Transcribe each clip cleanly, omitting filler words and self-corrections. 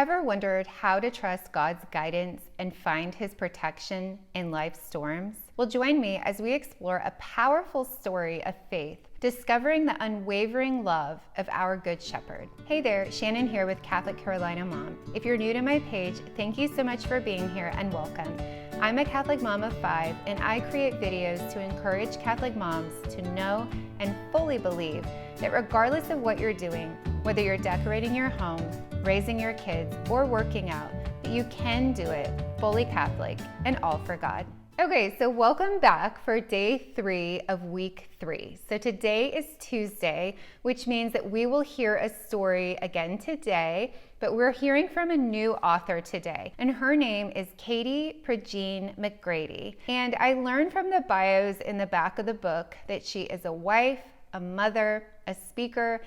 Ever wondered how to trust God's guidance and find His protection in life's storms? Well, join me as we explore a powerful story of faith, discovering the unwavering love of our Good Shepherd. Hey there, Shannon here with Catholic Carolina Mom. If you're new to my page, thank you so much for being here and welcome. I'm a Catholic mom of 5, and I create videos to encourage Catholic moms to know and fully believe that regardless of what you're doing, whether you're decorating your home, raising your kids, or working out, that you can do it fully Catholic and all for God. Okay, so welcome back for day 3 of week 3. So today is Tuesday, which means that we will hear a story again today, but we're hearing from a new author today, and her name is Petite McGrady. And I learned from the bios in the back of the book that she is a wife, a mother, a speaker,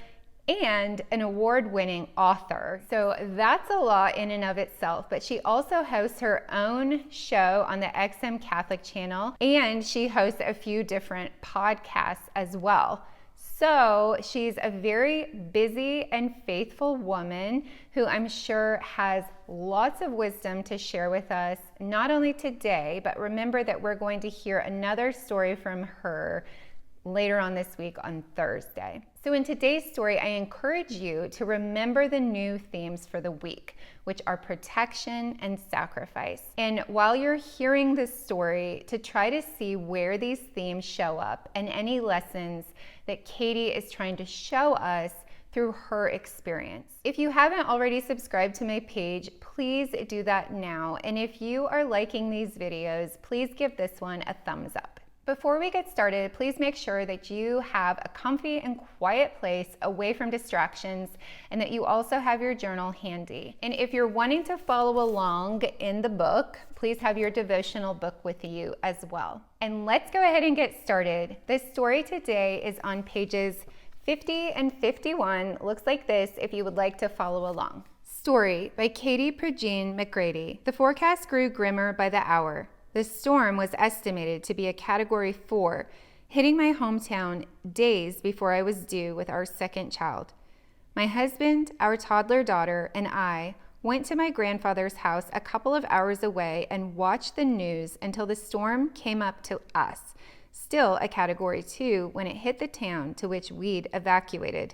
and an award-winning author. So that's a lot in and of itself, but she also hosts her own show on the XM Catholic channel, and she hosts a few different podcasts as well. So she's a very busy and faithful woman who I'm sure has lots of wisdom to share with us, not only today, but remember that we're going to hear another story from her later on this week on Thursday. So in today's story, I encourage you to remember the new themes for the week, which are protection and sacrifice. And while you're hearing this story, to try to see where these themes show up and any lessons that Katie is trying to show us through her experience. If you haven't already subscribed to my page, please do that now. And if you are liking these videos, please give this one a thumbs up. Before we get started, please make sure that you have a comfy and quiet place away from distractions and that you also have your journal handy. And if you're wanting to follow along in the book, please have your devotional book with you as well. And let's go ahead and get started. This story today is on pages 50 and 51. Looks like this if you would like to follow along. Story by Petite McGrady. The forecast grew grimmer by the hour. The storm was estimated to be a Category 4, hitting my hometown days before I was due with our second child. My husband, our toddler daughter, and I went to my grandfather's house a couple of hours away and watched the news until the storm came up to us, still a Category 2 when it hit the town to which we'd evacuated.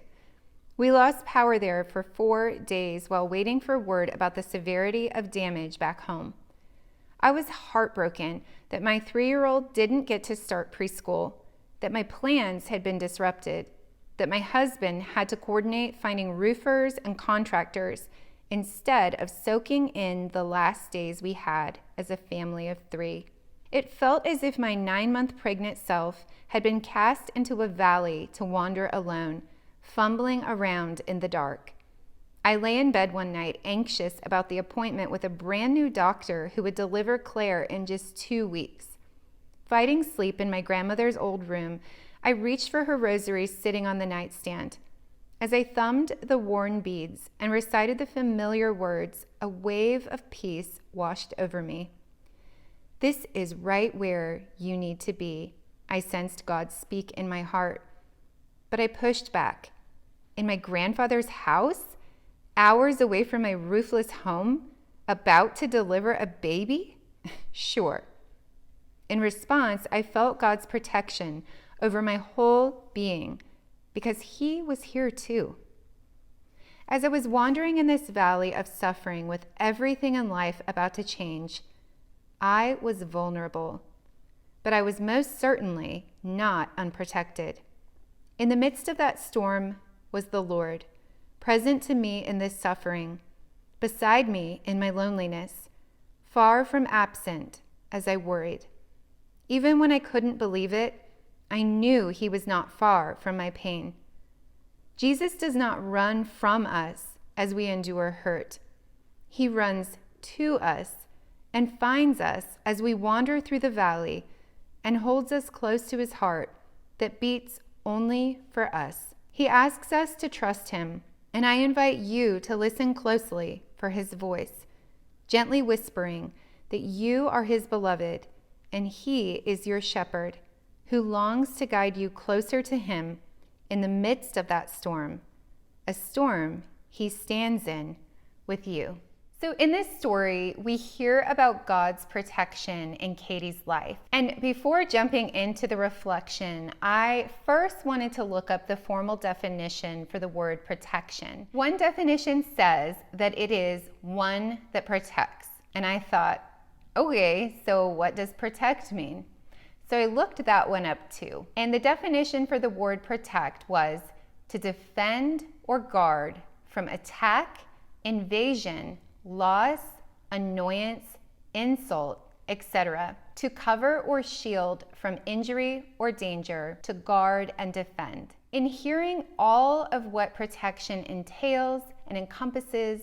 We lost power there for 4 days while waiting for word about the severity of damage back home. I was heartbroken that my 3-year-old didn't get to start preschool, that my plans had been disrupted, that my husband had to coordinate finding roofers and contractors instead of soaking in the last days we had as a family of 3. It felt as if my 9-month pregnant self had been cast into a valley to wander alone, fumbling around in the dark. I lay in bed one night, anxious about the appointment with a brand new doctor who would deliver Claire in just 2 weeks. Fighting sleep in my grandmother's old room, I reached for her rosary sitting on the nightstand. As I thumbed the worn beads and recited the familiar words, a wave of peace washed over me. This is right where you need to be, I sensed God speak in my heart. But I pushed back. In my grandfather's house? Hours away from my roofless home, about to deliver a baby? Sure. In response, I felt God's protection over my whole being because He was here too. As I was wandering in this valley of suffering with everything in life about to change, I was vulnerable, but I was most certainly not unprotected. In the midst of that storm was the Lord, present to me in this suffering, beside me in my loneliness, far from absent as I worried. Even when I couldn't believe it, I knew He was not far from my pain. Jesus does not run from us as we endure hurt. He runs to us and finds us as we wander through the valley and holds us close to His heart that beats only for us. He asks us to trust Him, and I invite you to listen closely for His voice, gently whispering that you are His beloved and He is your shepherd who longs to guide you closer to Him in the midst of that storm, a storm He stands in with you. So in this story, we hear about God's protection in Katie's life. And before jumping into the reflection, I first wanted to look up the formal definition for the word protection. One definition says that it is one that protects. And I thought, okay, so what does protect mean? So I looked that one up too. And the definition for the word protect was to defend or guard from attack, invasion, loss, annoyance, insult, etc., to cover or shield from injury or danger, to guard and defend. In hearing all of what protection entails and encompasses,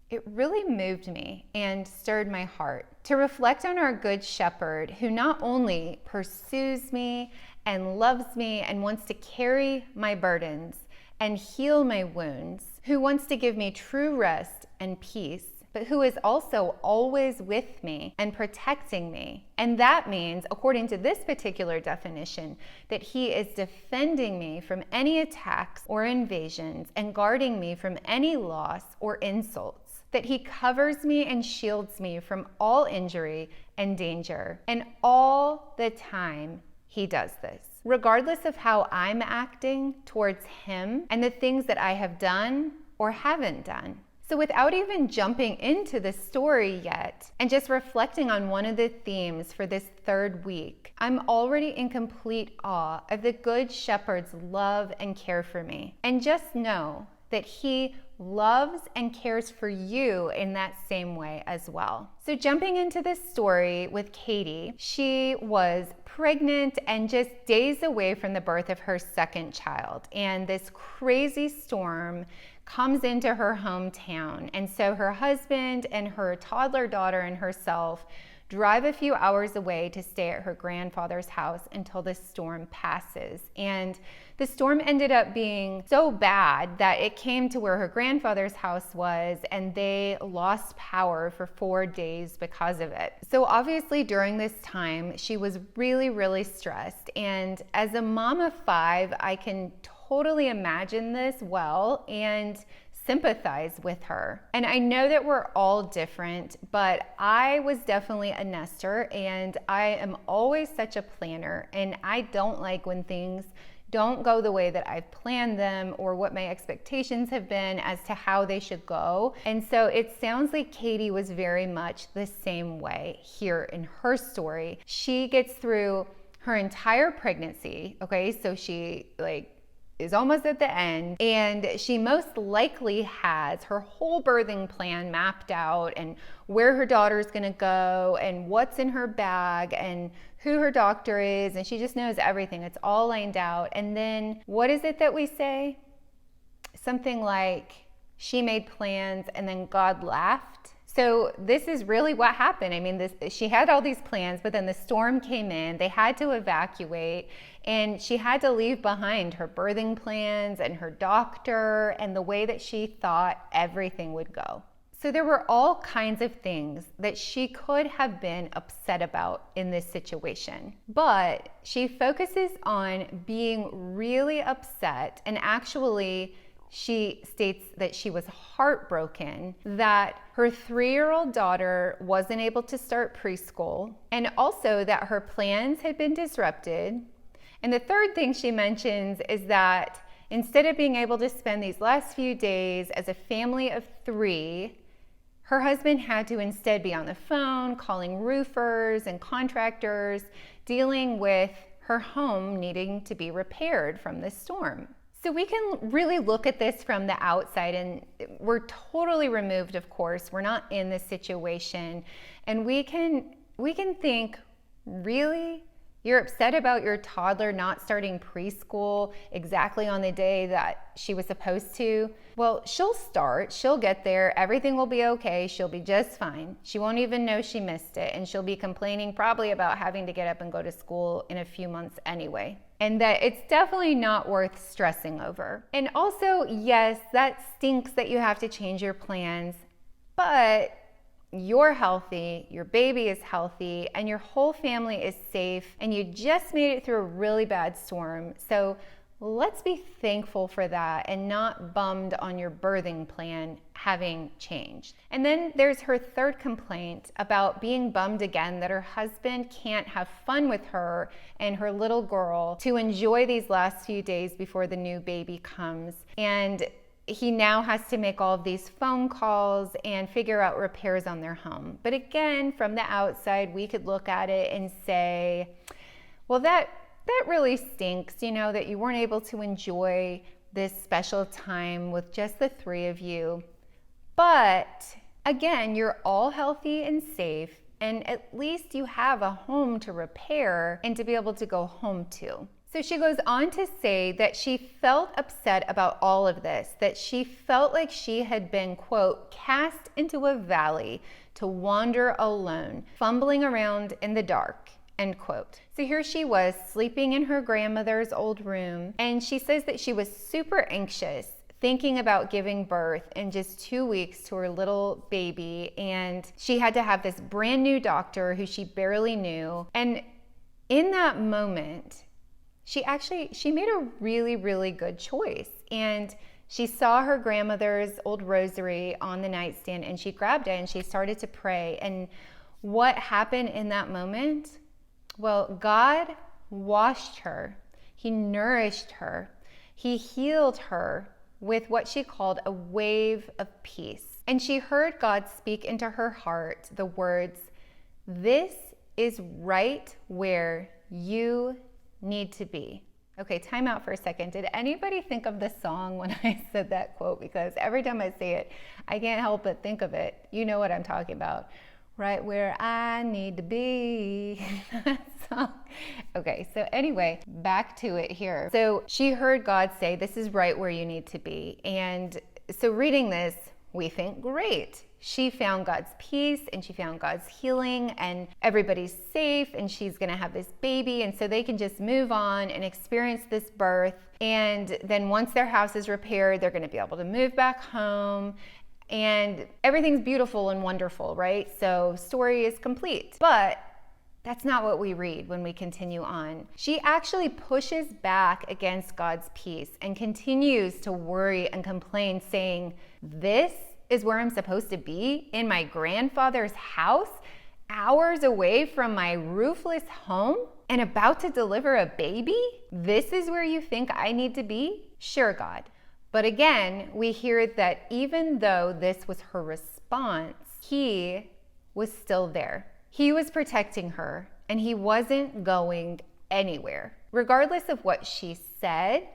it really moved me and stirred my heart to reflect on our Good Shepherd, who not only pursues me and loves me and wants to carry my burdens and heal my wounds, who wants to give me true rest and peace, but who is also always with me and protecting me. And that means, according to this particular definition, that he is defending me from any attacks or invasions and guarding me from any loss or insults, that he covers me and shields me from all injury and danger. And all the time, he does this, regardless of how I'm acting towards him and the things that I have done or haven't done. So without even jumping into the story yet, and just reflecting on one of the themes for this third week, I'm already in complete awe of the Good Shepherd's love and care for me. And just know that he loves and cares for you in that same way as well. So jumping into this story with Katie, she was pregnant and just days away from the birth of her second child. And this crazy storm comes into her hometown. And so her husband and her toddler daughter and herself drive a few hours away to stay at her grandfather's house until the storm passes. And the storm ended up being so bad that it came to where her grandfather's house was, and they lost power for 4 days because of it. So obviously during this time, she was really, really stressed. And as a mom of 5, I can totally imagine this well and sympathize with her. And I know that we're all different, but I was definitely a nester, and I am always such a planner, and I don't like when things don't go the way that I've planned them or what my expectations have been as to how they should go. And so it sounds like Katie was very much the same way here in her story. She gets through her entire pregnancy, okay? So she is almost at the end, and she most likely has her whole birthing plan mapped out, and where her daughter's gonna go and what's in her bag and who her doctor is, and she just knows everything. It's all lined out. And then what is it that we say? Something like she made plans and then God laughed. So this is really what happened. I mean, she had all these plans, but then the storm came in. They had to evacuate, and she had to leave behind her birthing plans and her doctor and the way that she thought everything would go. So there were all kinds of things that she could have been upset about in this situation. But she focuses on being really upset, and actually she states that she was heartbroken that her 3-year-old daughter wasn't able to start preschool, and also that her plans had been disrupted. And the third thing she mentions is that instead of being able to spend these last few days as a family of 3, her husband had to instead be on the phone calling roofers and contractors, dealing with her home needing to be repaired from this storm. So we can really look at this from the outside, and we're totally removed, of course. We're not in this situation. And we can think, really? You're upset about your toddler not starting preschool exactly on the day that she was supposed to? Well, she'll start, she'll get there, everything will be okay, she'll be just fine. She won't even know she missed it, and she'll be complaining probably about having to get up and go to school in a few months anyway. And that it's definitely not worth stressing over. And also, yes, that stinks that you have to change your plans, but you're healthy, your baby is healthy, and your whole family is safe, and you just made it through a really bad storm. So let's be thankful for that and not bummed on your birthing plan having changed. And then there's her third complaint about being bummed again that her husband can't have fun with her and her little girl to enjoy these last few days before the new baby comes. And he now has to make all of these phone calls and figure out repairs on their home. But again, from the outside, we could look at it and say, well, that really stinks, that you weren't able to enjoy this special time with just the three of you. But again, you're all healthy and safe, and at least you have a home to repair and to be able to go home to. So she goes on to say that she felt upset about all of this, that she felt like she had been, quote, cast into a valley to wander alone, fumbling around in the dark, end quote. So here she was sleeping in her grandmother's old room, and she says that she was super anxious, thinking about giving birth in just 2 weeks to her little baby, and she had to have this brand new doctor who she barely knew. And in that moment, she made a really, really good choice. And she saw her grandmother's old rosary on the nightstand, and she grabbed it and she started to pray. And what happened in that moment? Well, God washed her. He nourished her. He healed her with what she called a wave of peace. And she heard God speak into her heart the words, "This is right where you need to be." Okay, time out for a second. Did anybody think of the song when I said that quote? Because every time I say it, I can't help but think of it. You know what I'm talking about. Right where I need to be. That song. Okay, so anyway, back to it here. So she heard God say, "This is right where you need to be." And so reading this, we think, great. She found God's peace and she found God's healing, and everybody's safe, and she's going to have this baby, and so they can just move on and experience this birth. And then once their house is repaired, they're going to be able to move back home, and everything's beautiful and wonderful, right? So story is complete. But that's not what we read when we continue on. She actually pushes back against God's peace and continues to worry and complain, saying, "This is where I'm supposed to be, in my grandfather's house, hours away from my roofless home, and about to deliver a baby? This is where you think I need to be?" Sure, God. But again, we hear that even though this was her response, he was still there. He was protecting her, and he wasn't going anywhere. Regardless of what she said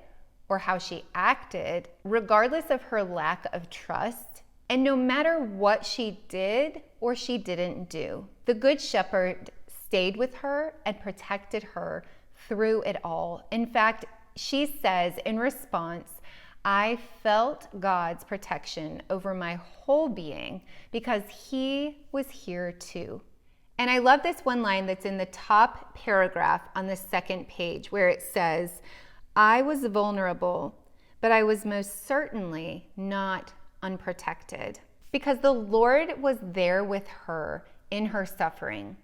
or how she acted, regardless of her lack of trust, and no matter what she did or she didn't do, the Good Shepherd stayed with her and protected her through it all. In fact, she says in response, "I felt God's protection over my whole being because he was here too." And I love this one line that's in the top paragraph on the second page where it says, "I was vulnerable, but I was most certainly not unprotected," because the Lord was there with her in her suffering,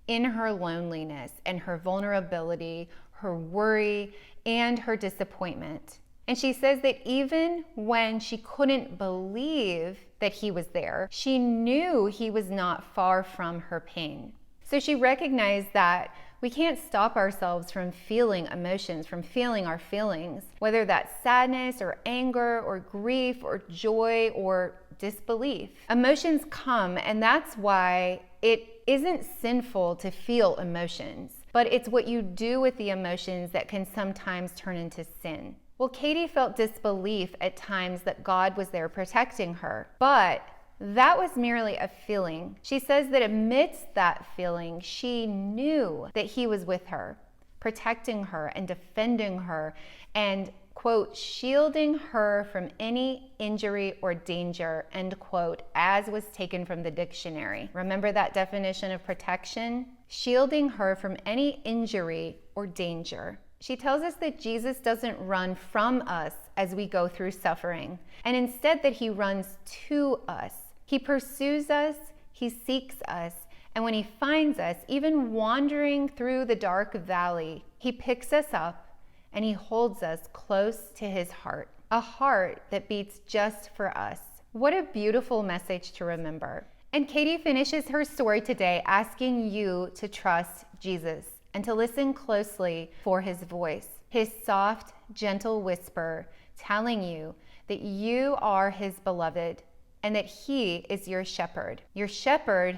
in her loneliness and her vulnerability, her worry, and her disappointment. And she says that even when she couldn't believe that he was there, she knew he was not far from her pain. So she recognized that we can't stop ourselves from feeling emotions, from feeling our feelings, whether that's sadness or anger or grief or joy or disbelief. Emotions come, and that's why it isn't sinful to feel emotions, but it's what you do with the emotions that can sometimes turn into sin. Well, Katie felt disbelief at times that God was there protecting her, but that was merely a feeling. She says that amidst that feeling, she knew that he was with her, protecting her and defending her and, quote, shielding her from any injury or danger, end quote, as was taken from the dictionary. Remember that definition of protection? Shielding her from any injury or danger. She tells us that Jesus doesn't run from us as we go through suffering, and instead that he runs to us. He pursues us, he seeks us, and when he finds us, even wandering through the dark valley, he picks us up and he holds us close to his heart, a heart that beats just for us. What a beautiful message to remember. And Katie finishes her story today asking you to trust Jesus and to listen closely for his voice, his soft, gentle whisper telling you that you are his beloved and that he is your shepherd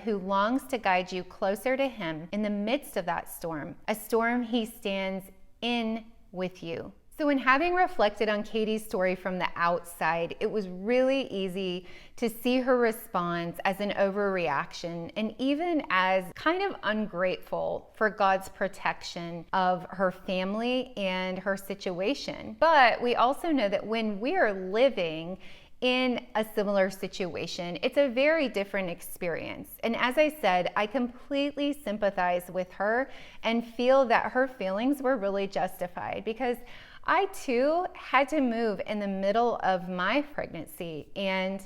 who longs to guide you closer to him in the midst of that storm, a storm he stands in with you. So in having reflected on Katie's story from the outside, it was really easy to see her response as an overreaction and even as kind of ungrateful for God's protection of her family and her situation. But we also know that when we are living in a similar situation, it's a very different experience. And as I said, I completely sympathize with her and feel that her feelings were really justified, because I too had to move in the middle of my pregnancy, and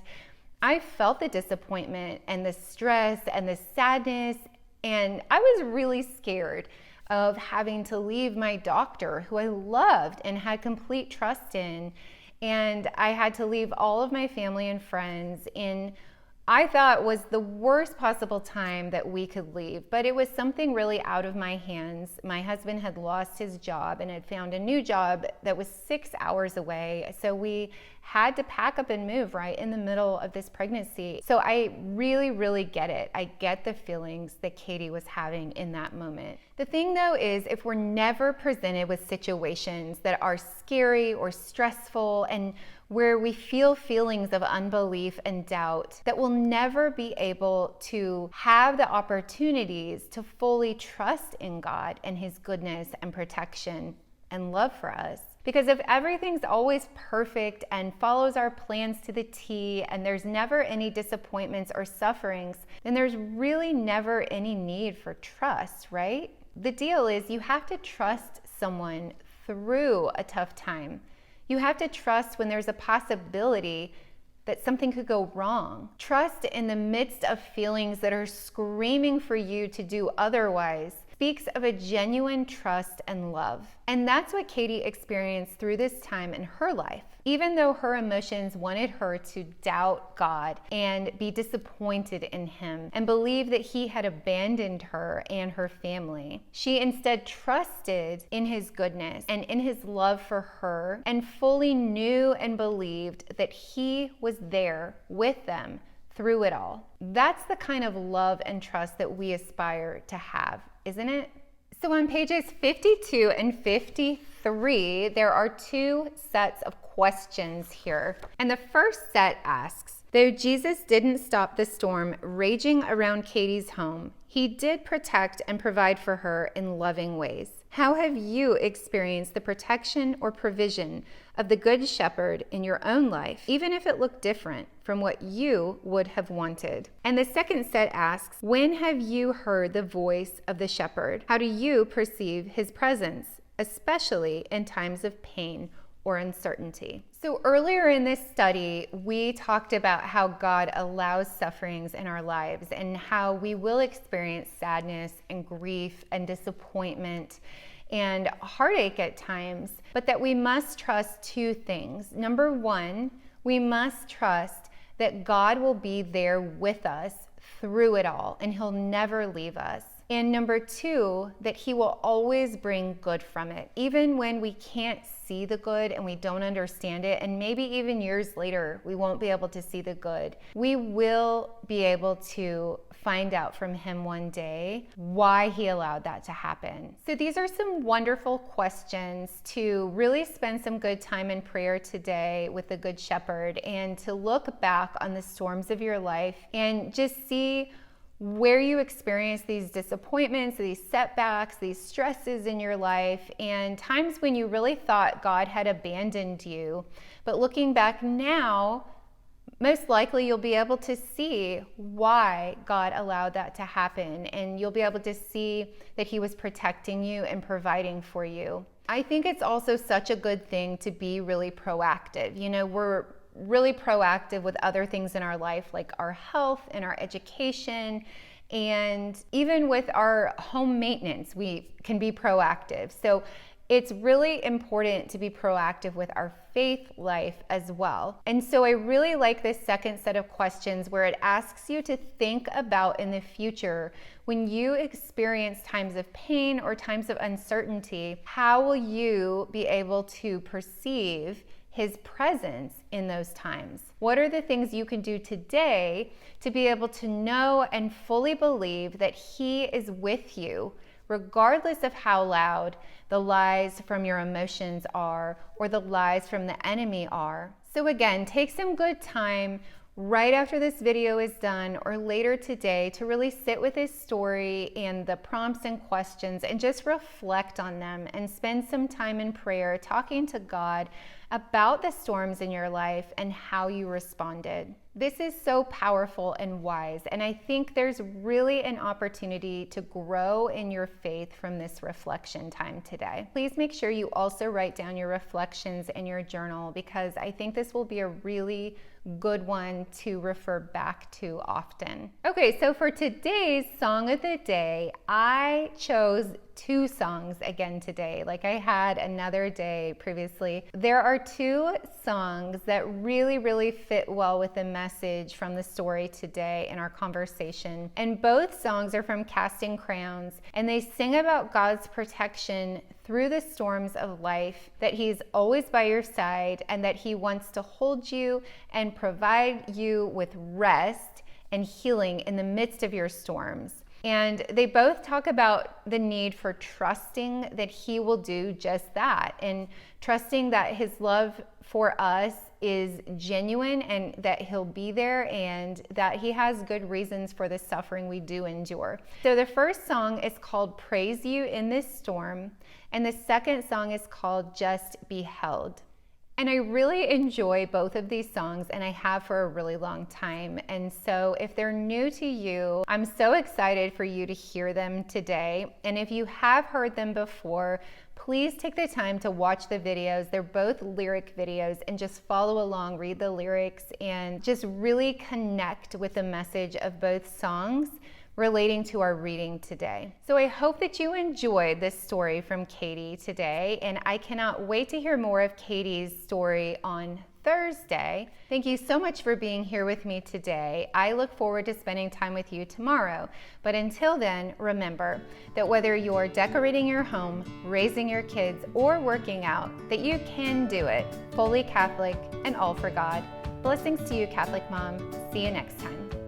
I felt the disappointment and the stress and the sadness, and I was really scared of having to leave my doctor who I loved and had complete trust in. And I had to leave all of my family and friends in, I thought, was the worst possible time that we could leave. But it was something really out of my hands. My husband had lost his job and had found a new job that was 6 hours away. So we had to pack up and move right in the middle of this pregnancy. So I really, really get it. I get the feelings that Katie was having in that moment. The thing though is, if we're never presented with situations that are scary or stressful and where we feel feelings of unbelief and doubt, that we'll never be able to have the opportunities to fully trust in God and his goodness and protection and love for us. Because if everything's always perfect and follows our plans to the T, and there's never any disappointments or sufferings, then there's really never any need for trust, right? The deal is, you have to trust someone through a tough time. You have to trust when there's a possibility that something could go wrong. Trust in the midst of feelings that are screaming for you to do otherwise speaks of a genuine trust and love. And that's what Katie experienced through this time in her life. Even though her emotions wanted her to doubt God and be disappointed in him and believe that he had abandoned her and her family, she instead trusted in his goodness and in his love for her, and fully knew and believed that he was there with them through it all. That's the kind of love and trust that we aspire to have, isn't it? So on pages 52 and 53, there are two sets of questions here. And the first set asks, though Jesus didn't stop the storm raging around Katie's home, he did protect and provide for her in loving ways. How have you experienced the protection or provision of the Good Shepherd in your own life, even if it looked different from what you would have wanted? And the second set asks, when have you heard the voice of the shepherd? How do you perceive his presence, especially in times of pain or uncertainty? So earlier in this study, we talked about how God allows sufferings in our lives and how we will experience sadness and grief and disappointment and heartache at times, but that we must trust two things. Number one, we must trust that God will be there with us through it all, and he'll never leave us. And number two, that he will always bring good from it, even when we can't see the good and we don't understand it, and maybe even years later we won't be able to see the good. We will be able to find out from him one day why he allowed that to happen. So these are some wonderful questions to really spend some good time in prayer today with the Good Shepherd, and to look back on the storms of your life and just see where you experience these disappointments, these setbacks, these stresses in your life, and times when you really thought God had abandoned you. But looking back now, most likely you'll be able to see why God allowed that to happen, and you'll be able to see that he was protecting you and providing for you. I think it's also such a good thing to be really proactive. You know, we're really proactive with other things in our life, like our health and our education, and even with our home maintenance, we can be proactive. So it's really important to be proactive with our faith life as well. And so I really like this second set of questions where it asks you to think about in the future, when you experience times of pain or times of uncertainty, how will you be able to perceive His presence in those times? What are the things you can do today to be able to know and fully believe that He is with you, regardless of how loud the lies from your emotions are or the lies from the enemy are? So again, take some good time right after this video is done or later today to really sit with this story and the prompts and questions and just reflect on them and spend some time in prayer talking to God about the storms in your life and how you responded. This is so powerful and wise, and I think there's really an opportunity to grow in your faith from this reflection time today. Please make sure you also write down your reflections in your journal, because I think this will be a really good one to refer back to often. Okay, so for today's song of the day, I chose 2 songs again today, like I had another day previously. There are 2 songs that really fit well with the message from the story today in our conversation. And both songs are from Casting Crowns, and they sing about God's protection through the storms of life, that He's always by your side and that He wants to hold you and provide you with rest and healing in the midst of your storms. And they both talk about the need for trusting that He will do just that, and trusting that His love for us is genuine and that He'll be there and that He has good reasons for the suffering we do endure. So the first song is called Praise You in This Storm, and the second song is called Just Be Held. And I really enjoy both of these songs, and I have for a really long time. And so if they're new to you, I'm so excited for you to hear them today. And if you have heard them before, please take the time to watch the videos. They're both lyric videos, and just follow along, read the lyrics, and just really connect with the message of both songs relating to our reading today. So I hope that you enjoyed this story from Katie today, and I cannot wait to hear more of Katie's story on Thursday. Thank you so much for being here with me today. I look forward to spending time with you tomorrow. But until then, remember that whether you're decorating your home, raising your kids, or working out, that you can do it fully Catholic and all for God. Blessings to you, Catholic Mom. See you next time.